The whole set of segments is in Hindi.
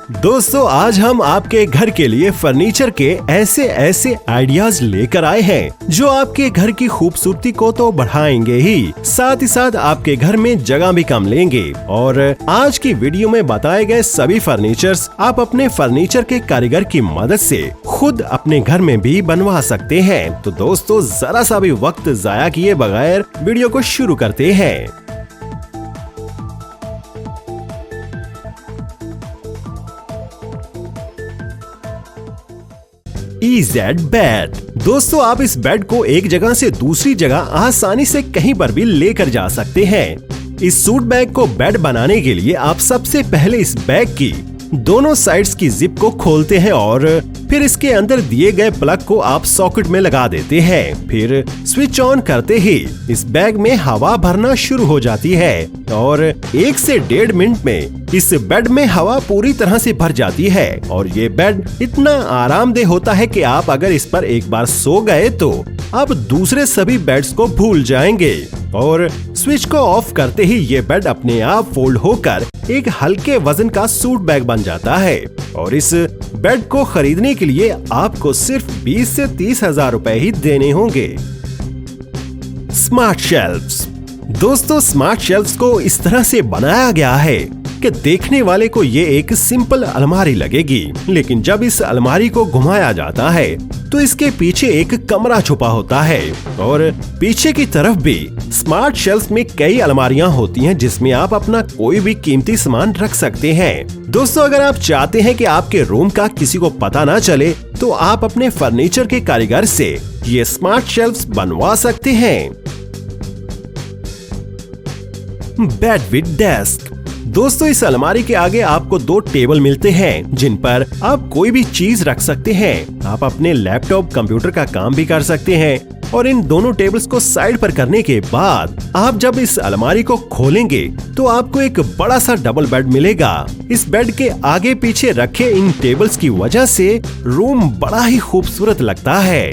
दोस्तों आज हम आपके घर के लिए फर्नीचर के ऐसे ऐसे आइडियाज लेकर आए हैं जो आपके घर की खूबसूरती को तो बढ़ाएंगे ही साथ आपके घर में जगह भी कम लेंगे। और आज की वीडियो में बताए गए सभी फर्नीचर्स आप अपने फर्नीचर के कारीगर की मदद से खुद अपने घर में भी बनवा सकते हैं। तो दोस्तों जरा सा भी वक्त जाया किए बगैर वीडियो को शुरू करते हैं। EZ bed. दोस्तों आप इस बेड को एक जगह से दूसरी जगह आसानी से कहीं पर भी लेकर जा सकते हैं। इस सूट बैग को बेड बनाने के लिए आप सबसे पहले इस बैग की दोनों साइड्स की जिप को खोलते हैं और फिर इसके अंदर दिए गए प्लग को आप सॉकेट में लगा देते हैं। फिर स्विच ऑन करते ही इस बैग में हवा भरना शुरू हो जाती है और 1 से 1.5 मिनट में इस बेड में हवा पूरी तरह से भर जाती है। और ये बेड इतना आरामदेह होता है कि आप अगर इस पर एक बार सो गए तो आप दूसरे सभी बेड्स को भूल जाएंगे। और स्विच को ऑफ करते ही ये बेड अपने आप फोल्ड होकर एक हल्के वजन का सूट बैग बन जाता है। और इस बेड को खरीदने के लिए आपको सिर्फ 20 से 30 हजार रुपए ही देने होंगे। Smart shelves. दोस्तों स्मार्ट शेल्फ्स को इस तरह से बनाया गया है कि देखने वाले को ये एक सिंपल अलमारी लगेगी, लेकिन जब इस अलमारी को घुमाया जाता है तो इसके पीछे एक कमरा छुपा होता है। और पीछे की तरफ भी स्मार्ट शेल्फ में कई अलमारियां होती हैं जिसमें आप अपना कोई भी कीमती सामान रख सकते हैं। दोस्तों अगर आप चाहते हैं कि आपके रूम का किसी को पता ना चले तो आप अपने फर्नीचर के कारीगर से ये स्मार्ट शेल्फ्स बनवा सकते हैं। Bed with desk. दोस्तों इस अलमारी के आगे आपको 2 टेबल मिलते हैं जिन पर आप कोई भी चीज रख सकते हैं। आप अपने लैपटॉप कंप्यूटर का काम भी कर सकते हैं। और इन दोनों टेबल्स को साइड पर करने के बाद आप जब इस अलमारी को खोलेंगे तो आपको एक बड़ा सा डबल बेड मिलेगा। इस बेड के आगे पीछे रखे इन टेबल्स की वजह से रूम बड़ा ही खूबसूरत लगता है।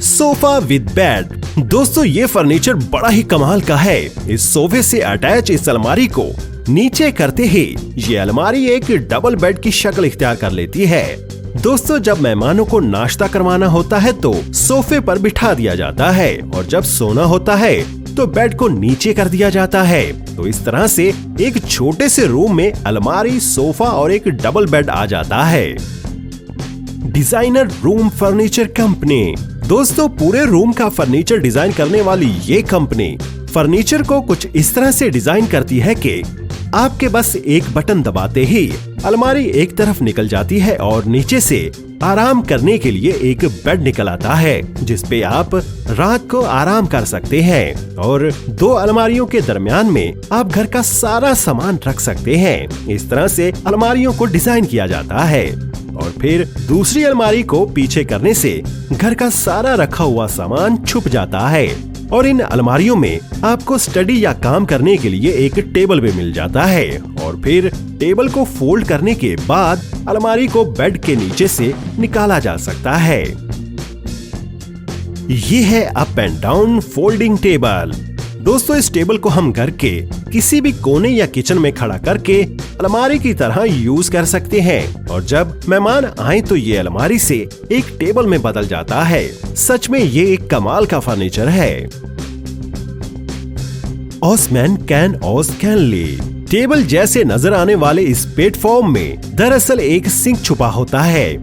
Sofa with bed. दोस्तों ये फर्नीचर बड़ा ही कमाल का है। इस सोफे से अटैच इस अलमारी को नीचे करते ही ये अलमारी एक डबल बेड की शक्ल इख्तियार कर लेती है। दोस्तों जब मेहमानों को नाश्ता करवाना होता है तो सोफे पर बिठा दिया जाता है और जब सोना होता है तो बेड को नीचे कर दिया जाता है। तो इस तरह से एक छोटे से रूम में अलमारी, सोफा और एक डबल बेड आ जाता है। Designer room furniture company. दोस्तों पूरे रूम का फर्नीचर डिजाइन करने वाली ये कंपनी फर्नीचर को कुछ इस तरह से डिजाइन करती है कि आपके बस एक बटन दबाते ही अलमारी एक तरफ निकल जाती है और नीचे से आराम करने के लिए एक बेड निकल आता है जिस पे आप रात को आराम कर सकते हैं। और 2 अलमारियों के दरमियान में आप घर का सारा सामान रख सकते हैं। इस तरह से अलमारियों को डिजाइन किया जाता है और फिर दूसरी अलमारी को पीछे करने से घर का सारा रखा हुआ सामान छुप जाता है। और इन अलमारियों में आपको स्टडी या काम करने के लिए एक टेबल भी मिल जाता है। और फिर टेबल को फोल्ड करने के बाद अलमारी को बेड के नीचे से निकाला जा सकता है। ये है up and down folding table. दोस्तों इस टेबल को हम घर के किसी भी कोने या किचन में खड़ा करके अलमारी की तरह यूज कर सकते हैं। और जब मेहमान आए तो ये अलमारी से एक टेबल में बदल जाता है। सच में ये एक कमाल का फर्नीचर है। ऑसमैन कैन ऑस कैनली। टेबल जैसे नजर आने वाले इस प्लेटफॉर्म में दरअसल एक सिंक छुपा होता है।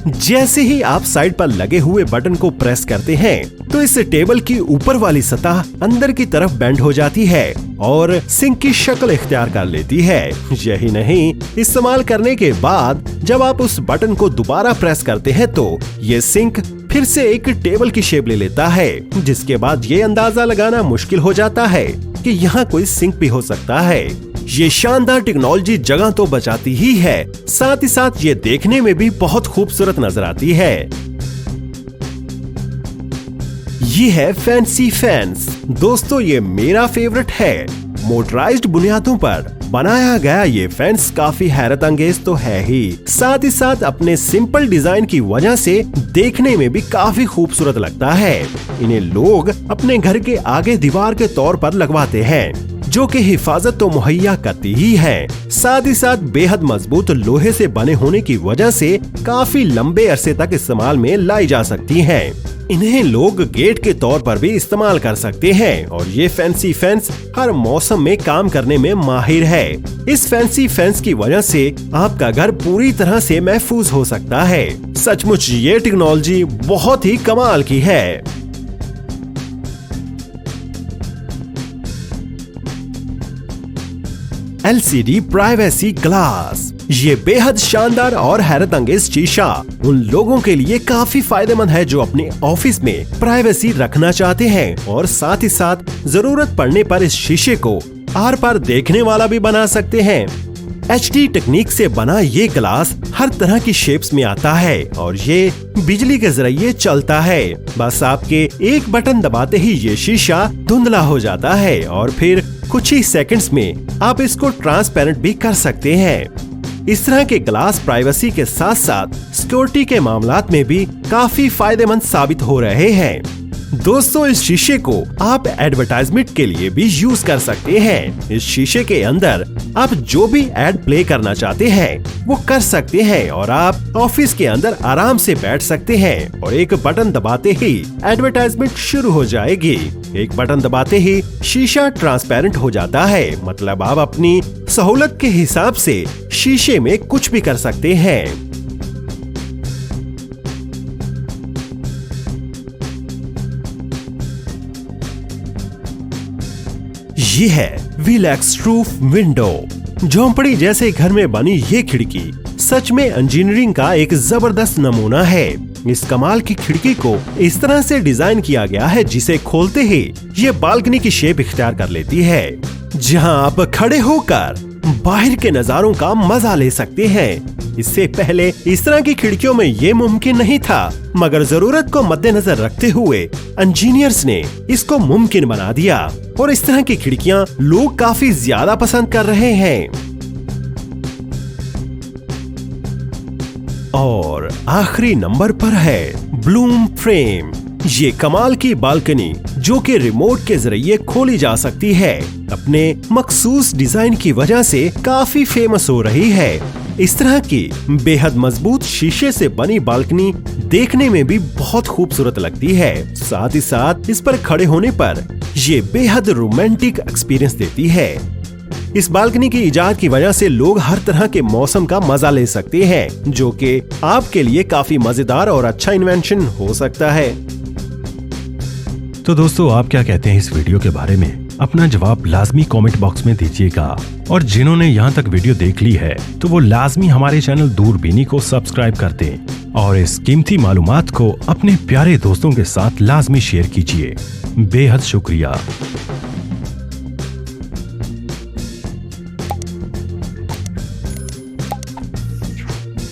जैसे ही आप साइड पर लगे हुए बटन को प्रेस करते हैं तो इस टेबल की ऊपर वाली सतह अंदर की तरफ बेंड हो जाती है और सिंक की शक्ल इख्तियार कर लेती है। यही नहीं, इस्तेमाल करने के बाद जब आप उस बटन को दोबारा प्रेस करते हैं तो ये सिंक फिर से एक टेबल की शेप ले लेता है, जिसके बाद ये अंदाजा लगाना मुश्किल हो जाता है कि यहाँ कोई सिंक भी हो सकता है। ये शानदार टेक्नोलॉजी जगह तो बचाती ही है, साथ ही साथ ये देखने में भी बहुत खूबसूरत नजर आती है। ये है फैंसी फैंस। दोस्तों ये मेरा फेवरेट है। मोटराइज्ड बुनियादों पर बनाया गया ये फैंस काफी हैरत अंगेज तो है ही, साथ ही साथ अपने सिंपल डिजाइन की वजह से देखने में भी काफी खूबसूरत लगता है। इन्हें लोग अपने घर के आगे दीवार के तौर पर लगवाते हैं जो कि हिफाजत तो मुहैया करती ही है, साथ ही साथ बेहद मजबूत लोहे से बने होने की वजह से काफी लंबे अरसे तक इस्तेमाल में लाई जा सकती हैं। इन्हें लोग गेट के तौर पर भी इस्तेमाल कर सकते हैं और ये फैंसी फेंस हर मौसम में काम करने में माहिर है। इस फैंसी फेंस की वजह से आपका घर पूरी तरह से महफूज हो सकता है। सचमुच ये टेक्नोलॉजी बहुत ही कमाल की है। LCD प्राइवेसी ग्लास, ये बेहद शानदार और हैरत अंगेज शीशा उन लोगों के लिए काफी फायदेमंद है जो अपने ऑफिस में प्राइवेसी रखना चाहते हैं और साथ ही साथ जरूरत पड़ने पर इस शीशे को आर पार देखने वाला भी बना सकते हैं। HD टेक्निक से बना ये ग्लास हर तरह की शेप्स में आता है और ये बिजली के जरिए चलता है। बस आपके एक बटन दबाते ही ये शीशा धुंधला हो जाता है और फिर कुछ ही सेकंड्स में आप इसको ट्रांसपेरेंट भी कर सकते हैं। इस तरह के ग्लास प्राइवेसी के साथ साथ सिक्योरिटी के मामलात में भी काफी फायदेमंद साबित हो रहे हैं। दोस्तों, इस शीशे को आप एडवर्टाइजमेंट के लिए भी यूज कर सकते हैं। इस शीशे के अंदर आप जो भी एड प्ले करना चाहते हैं वो कर सकते हैं और आप ऑफिस के अंदर आराम से बैठ सकते हैं और एक बटन दबाते ही एडवर्टाइजमेंट शुरू हो जाएगी। एक बटन दबाते ही शीशा ट्रांसपेरेंट हो जाता है, मतलब आप अपनी सहूलत के हिसाब से शीशे में कुछ भी कर सकते हैं। ये है विलैक्स रूफ विंडो। झोंपड़ी जैसे घर में बनी ये खिड़की सच में इंजीनियरिंग का एक जबरदस्त नमूना है। इस कमाल की खिड़की को इस तरह से डिजाइन किया गया है जिसे खोलते ही ये बालकनी की शेप इख्तियार कर लेती है, जहां आप खड़े होकर बाहर के नजारों का मजा ले सकते हैं। इससे पहले इस तरह की खिड़कियों में ये मुमकिन नहीं था, मगर जरूरत को मद्देनजर रखते हुए इंजीनियर्स ने इसको मुमकिन बना दिया और इस तरह की खिड़कियां लोग काफी ज्यादा पसंद कर रहे हैं। और आखिरी नंबर पर है ब्लूम फ्रेम। ये कमाल की बालकनी जो कि रिमोट के जरिए खोली जा सकती है, अपने मखसूस डिजाइन की वजह से काफी फेमस हो रही है। इस तरह की बेहद मजबूत शीशे से बनी बालकनी देखने में भी बहुत खूबसूरत लगती है। साथ ही साथ इस पर खड़े होने पर ये बेहद रोमांटिक एक्सपीरियंस देती है। इस बालकनी की इजाद की वजह से लोग हर तरह के मौसम का मजा ले सकते हैं, जो कि आपके लिए काफी मजेदार और अच्छा इन्वेंशन हो सकता है। तो दोस्तों, आप क्या कहते हैं इस वीडियो के बारे में? अपना जवाब लाजमी कमेंट बॉक्स में दीजिएगा और जिन्होंने यहाँ तक वीडियो देख ली है तो वो लाजमी हमारे चैनल दूरबीनी को सब्सक्राइब कर दें और इस कीमती मालूमात को अपने प्यारे दोस्तों के साथ लाजमी शेयर कीजिए। बेहद शुक्रिया।